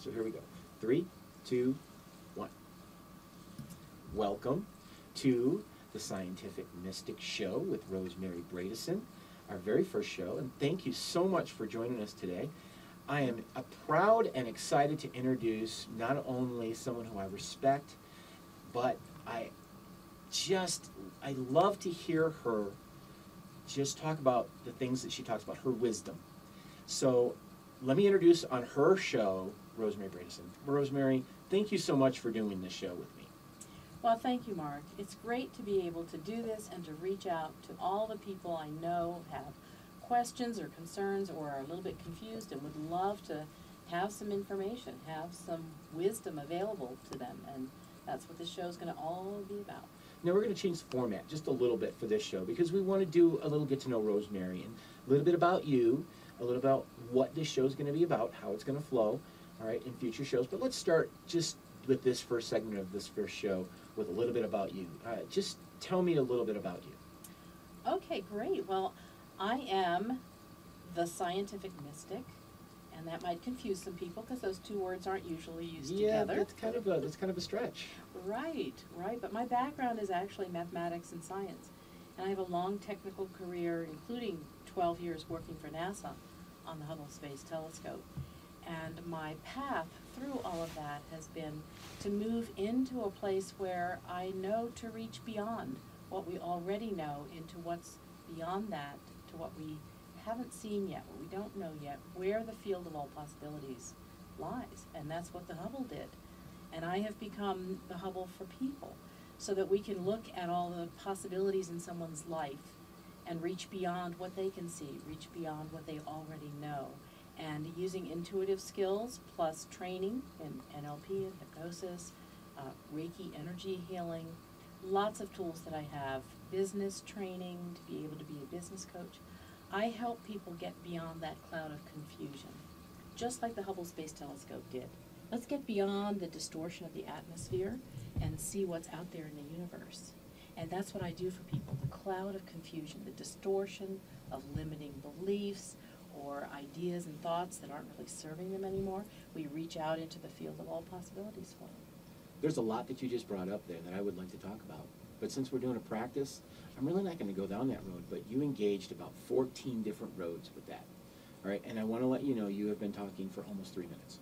So here we go. 3, 2, 1. Welcome to the Scientific Mystic Show with Rosemary Bradison, our very first show, and thank you so much for joining us today. I am proud and excited to introduce not only someone who I respect, but I love to hear her just talk about the things that she talks about, her wisdom. So let me introduce on her show, Rosemary Bradison. Rosemary, thank you so much for doing this show with me. Well, thank you, Mark. It's great to be able to do this and to reach out to all the people I know have questions or concerns or are a little bit confused and would love to have some information, have some wisdom available to them. And that's what this show is going to all be about. Now we're going to change the format just a little bit for this show because we want to do a little get to know Rosemary and a little bit about you, a little about what this show is going to be about, how it's going to flow, all right, in future shows. But let's start just with this first segment of this first show with a little bit about you. Just tell me a little bit about you. Okay, great. Well, I am the scientific mystic, and that might confuse some people because those two words aren't usually used together. Yeah, that's kind of a stretch. Right. But my background is actually mathematics and science, and I have a long technical career, including 12 years working for NASA on the Hubble Space Telescope. And my path through all of that has been to move into a place where I know to reach beyond what we already know into what's beyond that, to what we haven't seen yet, what we don't know yet, where the field of all possibilities lies. And that's what the Hubble did. And I have become the Hubble for people so that we can look at all the possibilities in someone's life and reach beyond what they can see, reach beyond what they already know. And using intuitive skills plus training in NLP and hypnosis, Reiki energy healing, lots of tools that I have, business training to be able to be a business coach. I help people get beyond that cloud of confusion, just like the Hubble Space Telescope did. Let's get beyond the distortion of the atmosphere and see what's out there in the universe. And that's what I do for people, the cloud of confusion, the distortion of limiting beliefs or ideas and thoughts that aren't really serving them anymore. We reach out into the field of all possibilities for them. There's a lot that you just brought up there that I would like to talk about. But since we're doing a practice, I'm really not going to go down that road. But you engaged about 14 different roads with that. All right, and I want to let you know you have been talking for almost 3 minutes.